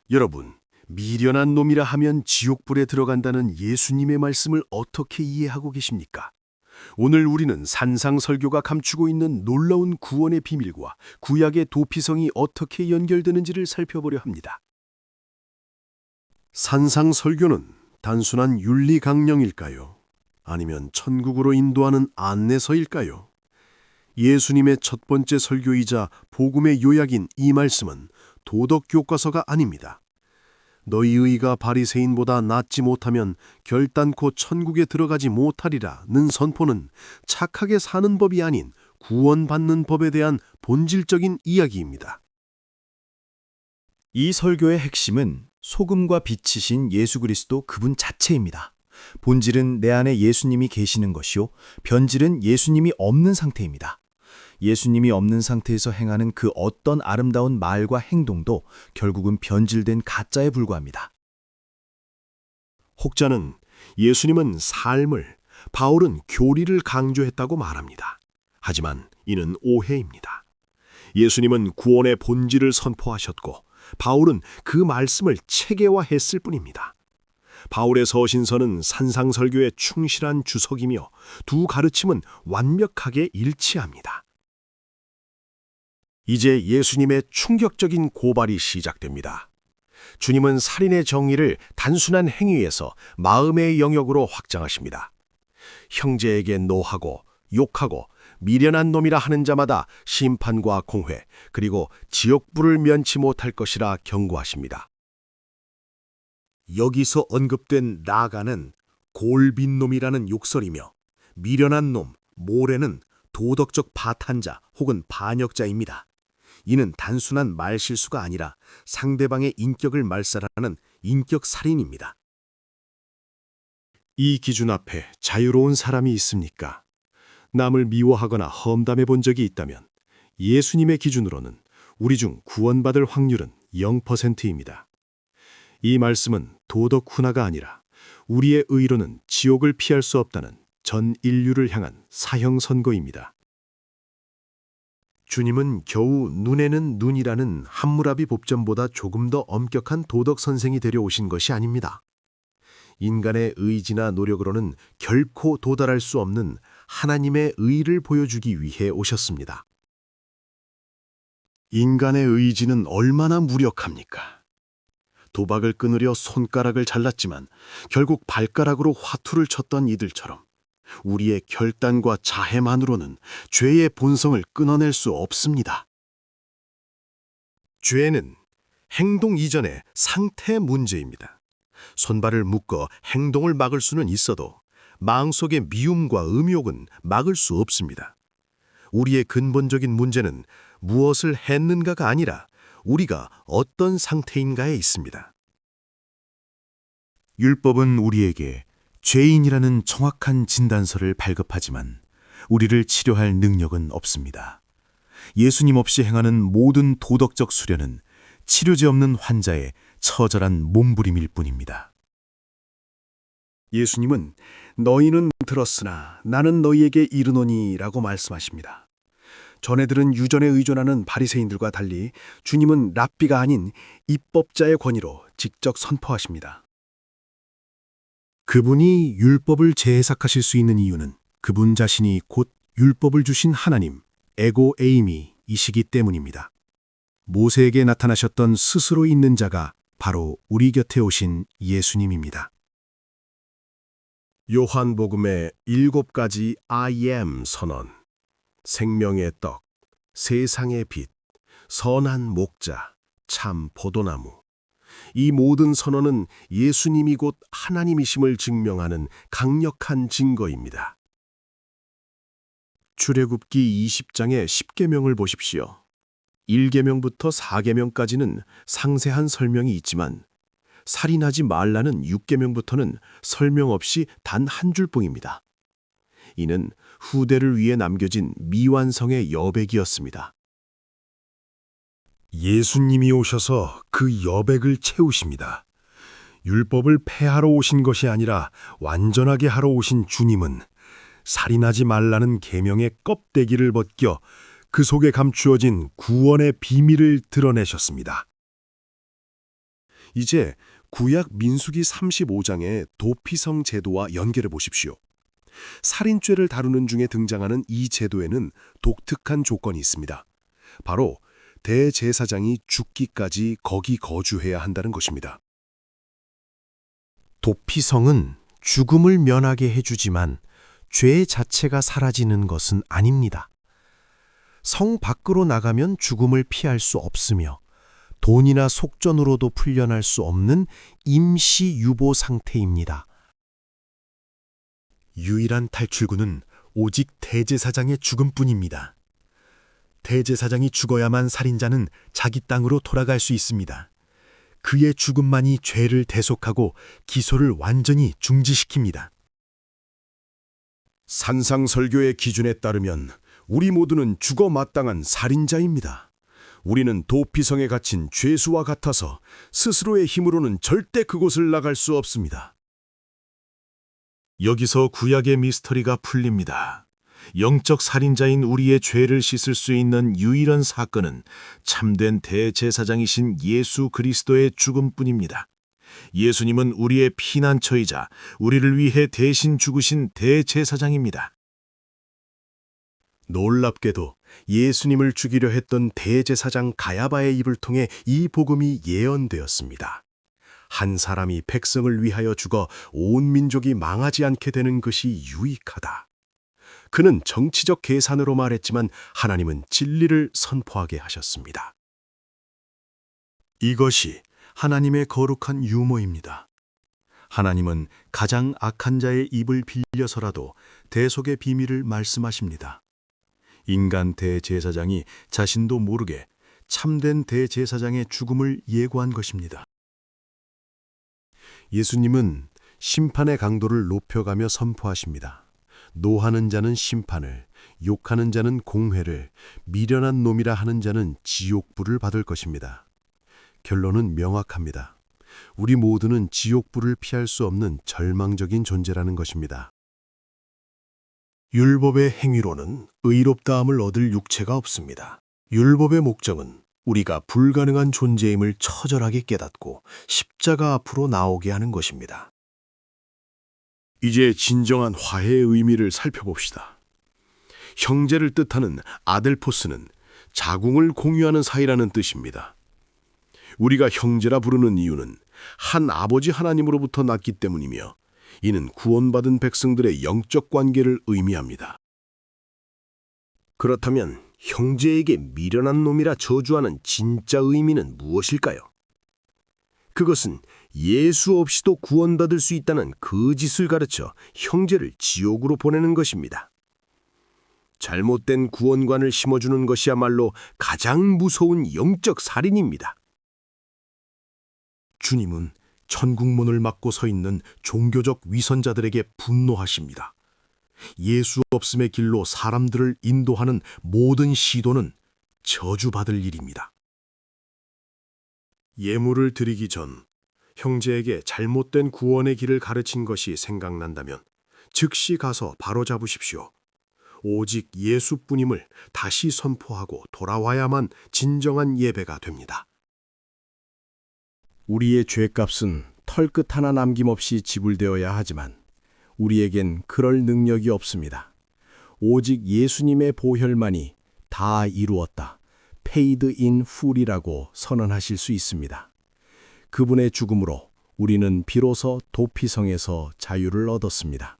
여러분, 미련한 놈이라 하면 지옥불에 들어간다는 예수님의 말씀을 어떻게 이해하고 계십니까? 오늘 우리는 산상설교가 감추고 있는 놀라운 구원의 비밀과 구약의 도피성이 어떻게 연결되는지를 살펴보려 합니다. 산상설교는 단순한 윤리 강령일까요? 아니면 천국으로 인도하는 안내서일까요? 예수님의 첫 번째 설교이자 복음의 요약인 이 말씀은 도덕 교과서가 아닙니다. 너희 의가 바리새인보다 낫지 못하면 결단코 천국에 들어가지 못하리라는 선포는 착하게 사는 법이 아닌 구원받는 법에 대한 본질적인 이야기입니다. 이 설교의 핵심은 소금과 빛이신 예수 그리스도 그분 자체입니다. 본질은 내 안에 예수님이 계시는 것이요, 변질은 예수님이 없는 상태입니다. 예수님이 없는 상태에서 행하는 그 어떤 아름다운 말과 행동도 결국은 변질된 가짜에 불과합니다. 혹자는 예수님은 삶을, 바울은 교리를 강조했다고 말합니다. 하지만 이는 오해입니다. 예수님은 구원의 본질을 선포하셨고 바울은 그 말씀을 체계화했을 뿐입니다. 바울의 서신서는 산상설교의 충실한 주석이며 두 가르침은 완벽하게 일치합니다. 이제 예수님의 충격적인 고발이 시작됩니다. 주님은 살인의 정의를 단순한 행위에서 마음의 영역으로 확장하십니다. 형제에게 노하고 욕하고 미련한 놈이라 하는 자마다 심판과 공회 그리고 지옥불을 면치 못할 것이라 경고하십니다. 여기서 언급된 나가는 골빈 놈이라는 욕설이며 미련한 놈, 모래는 도덕적 파탄자 혹은 반역자입니다. 이는 단순한 말실수가 아니라 상대방의 인격을 말살하는 인격살인입니다. 이 기준 앞에 자유로운 사람이 있습니까? 남을 미워하거나 험담해 본 적이 있다면 예수님의 기준으로는 우리 중 구원받을 확률은 0%입니다. 이 말씀은 도덕 훈화가 아니라 우리의 의로는 지옥을 피할 수 없다는 전 인류를 향한 사형 선고입니다. 주님은 겨우 눈에는 눈이라는 함무라비 법전보다 조금 더 엄격한 도덕 선생이 되려 오신 것이 아닙니다. 인간의 의지나 노력으로는 결코 도달할 수 없는 하나님의 의를 보여주기 위해 오셨습니다. 인간의 의지는 얼마나 무력합니까? 도박을 끊으려 손가락을 잘랐지만 결국 발가락으로 화투를 쳤던 이들처럼 우리의 결단과 자해만으로는 죄의 본성을 끊어낼 수 없습니다. 죄는 행동 이전의 상태 문제입니다. 손발을 묶어 행동을 막을 수는 있어도 마음속의 미움과 음욕은 막을 수 없습니다. 우리의 근본적인 문제는 무엇을 했는가가 아니라 우리가 어떤 상태인가에 있습니다. 율법은 우리에게 죄인이라는 정확한 진단서를 발급하지만 우리를 치료할 능력은 없습니다. 예수님 없이 행하는 모든 도덕적 수련은 치료제 없는 환자의 처절한 몸부림일 뿐입니다. 예수님은 너희는 들었으나 나는 너희에게 이르노니 라고 말씀하십니다. 전애들은 유전에 의존하는 바리새인들과 달리 주님은 랍비가 아닌 입법자의 권위로 직접 선포하십니다. 그분이 율법을 재해석하실 수 있는 이유는 그분 자신이 곧 율법을 주신 하나님, 에고 에이미이시기 때문입니다. 모세에게 나타나셨던 스스로 있는 자가 바로 우리 곁에 오신 예수님입니다. 요한복음의 7가지 I am 선언, 생명의 떡, 세상의 빛, 선한 목자, 참 포도나무. 이 모든 선언은 예수님이 곧 하나님이심을 증명하는 강력한 증거입니다. 출애굽기 20장의 10계명을 보십시오. 1계명부터 4계명까지는 상세한 설명이 있지만 살인하지 말라는 6계명부터는 설명 없이 단 한 줄뿐입니다. 이는 후대를 위해 남겨진 미완성의 여백이었습니다. 예수님이 오셔서 그 여백을 채우십니다. 율법을 폐하러 오신 것이 아니라 완전하게 하러 오신 주님은 살인하지 말라는 계명의 껍데기를 벗겨 그 속에 감추어진 구원의 비밀을 드러내셨습니다. 이제 구약 민수기 35장의 도피성 제도와 연결해 보십시오. 살인죄를 다루는 중에 등장하는 이 제도에는 독특한 조건이 있습니다. 바로 대제사장이 죽기까지 거기 거주해야 한다는 것입니다. 도피성은 죽음을 면하게 해주지만 죄 자체가 사라지는 것은 아닙니다. 성 밖으로 나가면 죽음을 피할 수 없으며 돈이나 속전으로도 풀려날 수 없는 임시 유보 상태입니다. 유일한 탈출구는 오직 대제사장의 죽음뿐입니다. 대제사장이 죽어야만 살인자는 자기 땅으로 돌아갈 수 있습니다. 그의 죽음만이 죄를 대속하고 기소를 완전히 중지시킵니다. 산상설교의 기준에 따르면 우리 모두는 죽어 마땅한 살인자입니다. 우리는 도피성에 갇힌 죄수와 같아서 스스로의 힘으로는 절대 그곳을 나갈 수 없습니다. 여기서 구약의 미스터리가 풀립니다. 영적 살인자인 우리의 죄를 씻을 수 있는 유일한 사건은 참된 대제사장이신 예수 그리스도의 죽음뿐입니다. 예수님은 우리의 피난처이자 우리를 위해 대신 죽으신 대제사장입니다. 놀랍게도 예수님을 죽이려 했던 대제사장 가야바의 입을 통해 이 복음이 예언되었습니다. 한 사람이 백성을 위하여 죽어 온 민족이 망하지 않게 되는 것이 유익하다. 그는 정치적 계산으로 말했지만 하나님은 진리를 선포하게 하셨습니다. 이것이 하나님의 거룩한 유머입니다. 하나님은 가장 악한 자의 입을 빌려서라도 대속의 비밀을 말씀하십니다. 인간 대제사장이 자신도 모르게 참된 대제사장의 죽음을 예고한 것입니다. 예수님은 심판의 강도를 높여가며 선포하십니다. 노하는 자는 심판을, 욕하는 자는 공회를, 미련한 놈이라 하는 자는 지옥불을 받을 것입니다. 결론은 명확합니다. 우리 모두는 지옥불을 피할 수 없는 절망적인 존재라는 것입니다. 율법의 행위로는 의롭다함을 얻을 육체가 없습니다. 율법의 목적은 우리가 불가능한 존재임을 처절하게 깨닫고 십자가 앞으로 나오게 하는 것입니다. 이제 진정한 화해의 의미를 살펴봅시다. 형제를 뜻하는 아델포스는 자궁을 공유하는 사이라는 뜻입니다. 우리가 형제라 부르는 이유는 한 아버지 하나님으로부터 났기 때문이며 이는 구원받은 백성들의 영적 관계를 의미합니다. 그렇다면 형제에게 미련한 놈이라 저주하는 진짜 의미는 무엇일까요? 그것은 예수 없이도 구원받을 수 있다는 거짓을 가르쳐 형제를 지옥으로 보내는 것입니다. 잘못된 구원관을 심어주는 것이야말로 가장 무서운 영적 살인입니다. 주님은 천국문을 막고 서 있는 종교적 위선자들에게 분노하십니다. 예수 없음의 길로 사람들을 인도하는 모든 시도는 저주받을 일입니다. 예물을 드리기 전 형제에게 잘못된 구원의 길을 가르친 것이 생각난다면 즉시 가서 바로잡으십시오. 오직 예수뿐임을 다시 선포하고 돌아와야만 진정한 예배가 됩니다. 우리의 죄값은 털끝 하나 남김없이 지불되어야 하지만 우리에겐 그럴 능력이 없습니다. 오직 예수님의 보혈만이 다 이루었다. paid in full이라고 선언하실 수 있습니다. 그분의 죽음으로 우리는 비로소 도피성에서 자유를 얻었습니다.